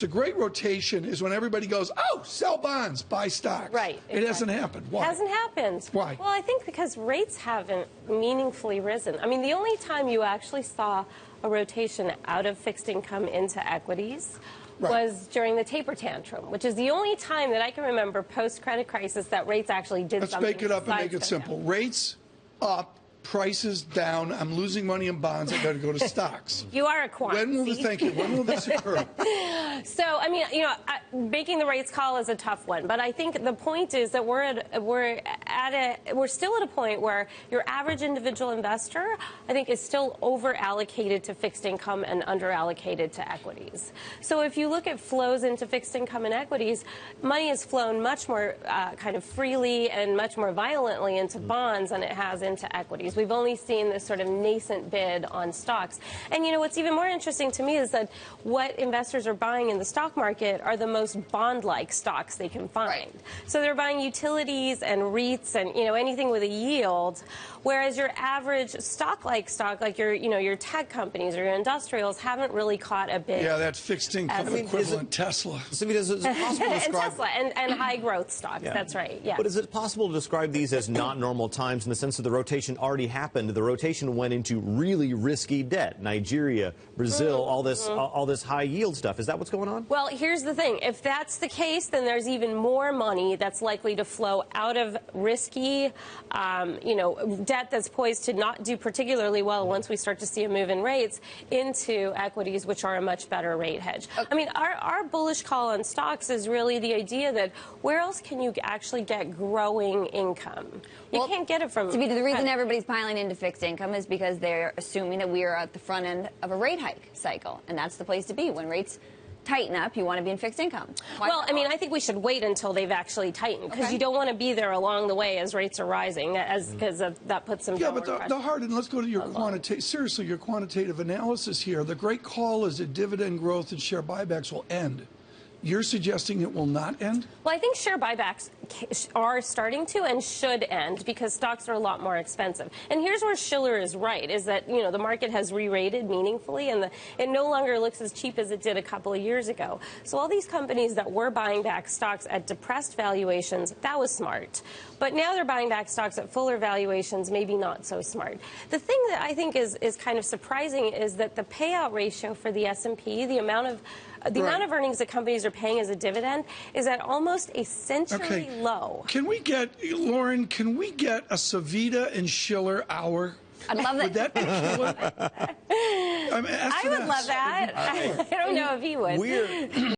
The great rotation is when everybody goes, oh, sell bonds, buy stocks. Right. Exactly. It hasn't happened. Why? It hasn't happened. Why? Well, I think because rates haven't meaningfully risen. I mean, the only time you actually saw a rotation out of fixed income into equities was during the taper tantrum, which is the only time that I can remember post-credit crisis that rates actually did something. Let's make it up and make it simple. Rates up. Prices down. I'm losing money in bonds. I got to go to stocks. You are a quant. When will this occur? So, I mean, you know, making the rates call is a tough one, but I think the point is that we're still at a point where your average individual investor, I think, is still over allocated to fixed income and under allocated to equities. So, if you look at flows into fixed income and equities, money has flown much more kind of freely and much more violently into bonds than it has into equities. We've only seen this sort of nascent bid on stocks. And, you know, what's even more interesting to me is that what investors are buying in the stock market are the most bond-like stocks they can find. Right. So they're buying utilities and REITs and, you know, anything with a yield, whereas your average stock-like stock, like your tech companies or your industrials, haven't really caught a bid. Yeah, that's fixed income equivalent Tesla. Savita, is it possible to describe... and Tesla and high-growth stocks, that's right, yeah. But is it possible to describe these as not normal times in the sense that the rotation already happened? The rotation went into really risky debt. Nigeria, Brazil, all this high-yield stuff. Is that what's going on? Well, here's the thing. If that's the case, then there's even more money that's likely to flow out of risky, debt that's poised to not do particularly well once we start to see a move in rates into equities, which are a much better rate hedge. Okay. I mean, our bullish call on stocks is really the idea that where else can you actually get growing income? You can't get it from... Savita, the reason everybody's piling into fixed income is because they're assuming that we are at the front end of a rate hike cycle, and that's the place to be. When rates tighten up, you want to be in fixed income. Well, I mean, I think we should wait until they've actually tightened, because you don't want to be there along the way as rates are rising, because that puts some but the hard, and let's go to your your quantitative analysis here. The great call is that dividend growth and share buybacks will end. You're suggesting it will not end? Well, I think share buybacks are starting to and should end because stocks are a lot more expensive. And here's where Shiller is right, is that, you know, the market has re-rated meaningfully and it no longer looks as cheap as it did a couple of years ago. So all these companies that were buying back stocks at depressed valuations, that was smart. But now they're buying back stocks at fuller valuations, maybe not so smart. The thing that I think is kind of surprising is that the payout ratio for the S&P, the amount of earnings that companies are paying as a dividend is at almost a century low. Can we get, Lauren, can we get a Savita and Shiller hour? I'd love that. Would that be Shiller? I would love that. I don't know if he would.